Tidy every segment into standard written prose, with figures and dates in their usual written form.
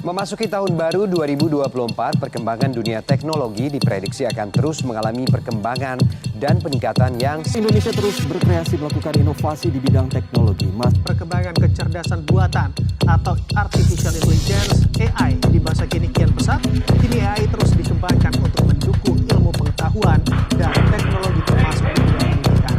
Memasuki tahun baru 2024, perkembangan dunia teknologi diprediksi akan terus mengalami perkembangan dan peningkatan yang Indonesia terus berkreasi melakukan inovasi di bidang teknologi. Perkembangan kecerdasan buatan atau artificial intelligence AI di masa kini kian pesat. Kini AI terus dikembangkan untuk mendukung ilmu pengetahuan dan teknologi termasuk di bidang pendidikan.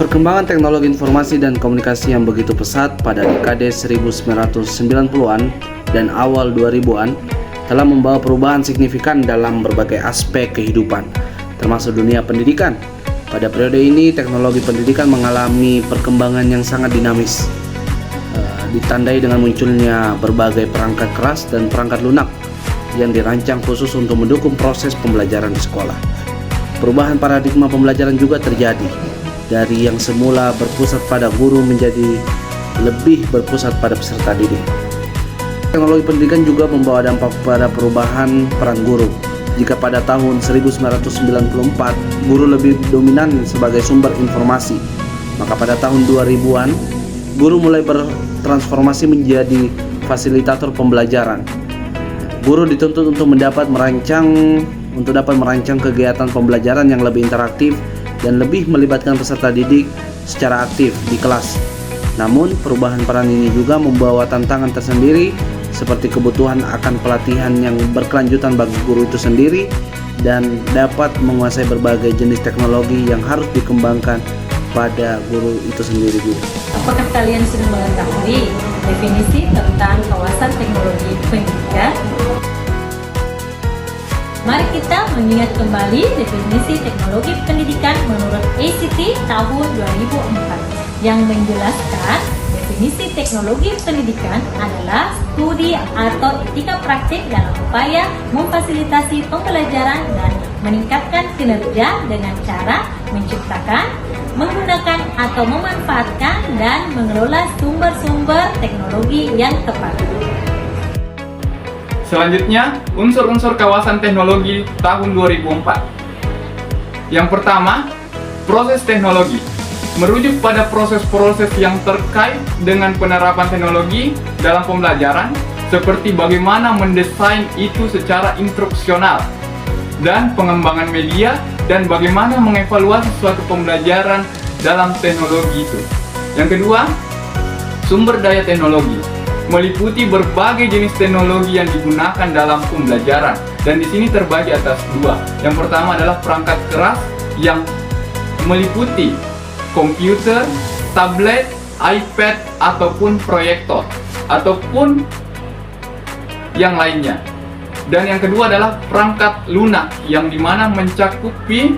Perkembangan teknologi informasi dan komunikasi yang begitu pesat pada dekade 1990-an dan awal 2000-an telah membawa perubahan signifikan dalam berbagai aspek kehidupan, termasuk dunia pendidikan. Pada periode ini, teknologi pendidikan mengalami perkembangan yang sangat dinamis, ditandai dengan munculnya berbagai perangkat keras dan perangkat lunak yang dirancang khusus untuk mendukung proses pembelajaran di sekolah. Perubahan paradigma pembelajaran juga terjadi, dari yang semula berpusat pada guru menjadi lebih berpusat pada peserta didik. Teknologi pendidikan juga membawa dampak pada perubahan peran guru. Jika pada tahun 1994 guru lebih dominan sebagai sumber informasi, maka pada tahun 2000-an guru mulai bertransformasi menjadi fasilitator pembelajaran. Guru dituntut untuk dapat merancang kegiatan pembelajaran yang lebih interaktif dan lebih melibatkan peserta didik secara aktif di kelas. Namun, perubahan peran ini juga membawa tantangan tersendiri, seperti kebutuhan akan pelatihan yang berkelanjutan bagi guru itu sendiri dan dapat menguasai berbagai jenis teknologi yang harus dikembangkan pada guru itu sendiri juga. Apakah kalian sudah mengetahui definisi tentang kawasan teknologi pendidikan? Mari kita mengingat kembali definisi teknologi pendidikan menurut ACT tahun 2004 yang menjelaskan definisi teknologi pendidikan adalah studi atau etika praktik dalam upaya memfasilitasi pembelajaran dan meningkatkan kinerja dengan cara menciptakan, menggunakan atau memanfaatkan dan mengelola sumber-sumber teknologi yang tepat. Selanjutnya, unsur-unsur kawasan teknologi tahun 2004. Yang pertama, proses teknologi. Merujuk pada proses-proses yang terkait dengan penerapan teknologi dalam pembelajaran, seperti bagaimana mendesain itu secara instruksional, dan pengembangan media, dan bagaimana mengevaluasi suatu pembelajaran dalam teknologi itu. Yang kedua, sumber daya teknologi. Meliputi berbagai jenis teknologi yang digunakan dalam pembelajaran, dan di sini terbagi atas dua. Yang pertama adalah perangkat keras yang meliputi komputer, tablet, iPad ataupun proyektor ataupun yang lainnya. Dan yang kedua adalah perangkat lunak yang dimana mencakupi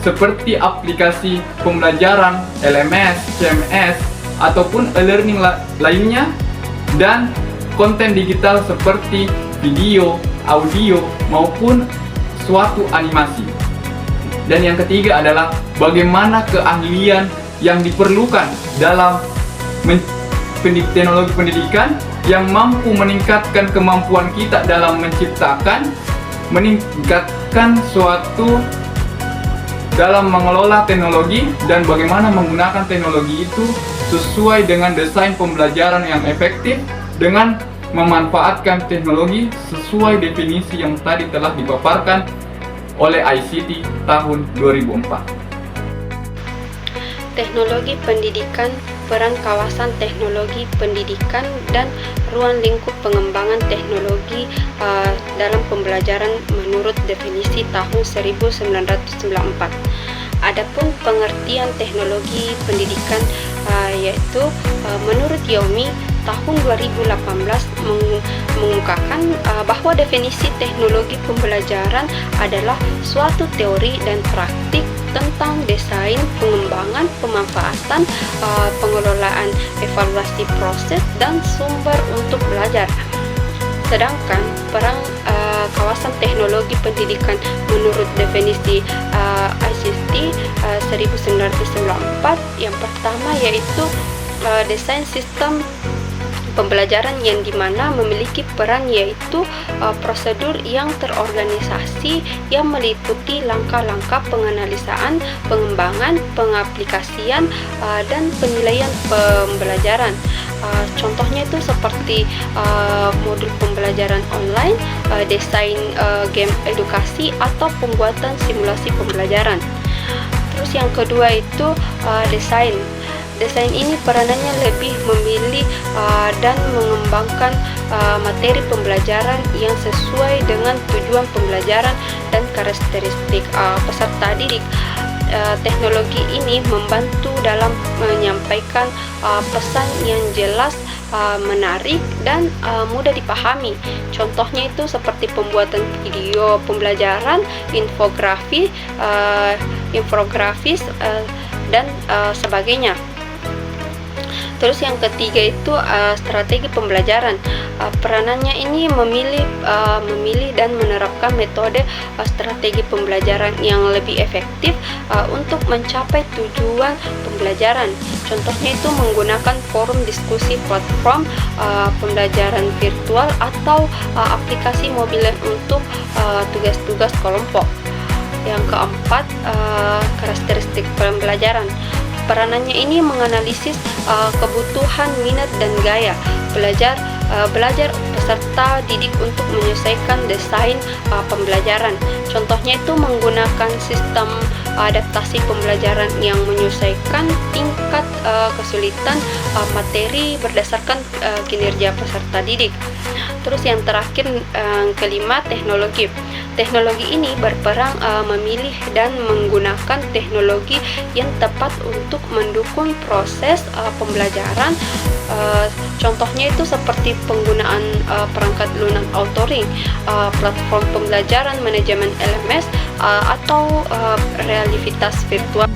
seperti aplikasi pembelajaran, LMS, CMS ataupun e-learning lainnya, dan konten digital seperti video, audio, maupun suatu animasi. Dan yang ketiga adalah bagaimana keahlian yang diperlukan dalam teknologi pendidikan yang mampu meningkatkan kemampuan kita dalam menciptakan, meningkatkan suatu dalam mengelola teknologi, dan bagaimana menggunakan teknologi itu sesuai dengan desain pembelajaran yang efektif dengan memanfaatkan teknologi sesuai definisi yang tadi telah dipaparkan oleh ICT tahun 2004. Teknologi pendidikan, peran kawasan teknologi pendidikan dan ruang lingkup pengembangan teknologi dalam pembelajaran menurut definisi tahun 1994. Adapun pengertian teknologi pendidikan yaitu menurut Yomi tahun 2018 mengungkapkan bahwa definisi teknologi pembelajaran adalah suatu teori dan praktik tentang desain, pengembangan, pemanfaatan, pengelolaan, evaluasi proses, dan sumber untuk belajar. Sedangkan peran kawasan teknologi pendidikan menurut definisi ICT 1994 yang pertama yaitu desain sistem pembelajaran yang dimana memiliki peran yaitu prosedur yang terorganisasi yang meliputi langkah-langkah penganalisaan, pengembangan, pengaplikasian, dan penilaian pembelajaran. Contohnya itu seperti modul pembelajaran online, desain game edukasi, atau pembuatan simulasi pembelajaran. Terus yang kedua itu desain. Desain ini peranannya lebih memilih dan mengembangkan materi pembelajaran yang sesuai dengan tujuan pembelajaran dan karakteristik peserta didik. Teknologi ini membantu dalam menyampaikan pesan yang jelas, menarik, dan mudah dipahami. Contohnya itu seperti pembuatan video pembelajaran, infografis, dan sebagainya. Terus yang ketiga itu strategi pembelajaran. Peranannya ini memilih dan menerapkan metode strategi pembelajaran yang lebih efektif untuk mencapai tujuan pembelajaran. Contohnya itu menggunakan forum diskusi, platform pembelajaran virtual, atau aplikasi mobiler untuk tugas-tugas kelompok. Yang keempat, karakteristik pembelajaran. Peranannya ini menganalisis kebutuhan, minat, dan gaya belajar peserta didik untuk menyelesaikan desain pembelajaran. Contohnya itu menggunakan sistem adaptasi pembelajaran yang menyesuaikan tingkat kesulitan materi berdasarkan kinerja peserta didik. Terus yang terakhir, kelima, teknologi. Teknologi ini berperan memilih dan menggunakan teknologi yang tepat untuk mendukung proses pembelajaran. Contohnya itu seperti penggunaan perangkat lunak authoring, platform pembelajaran manajemen LMS, atau realitas virtual.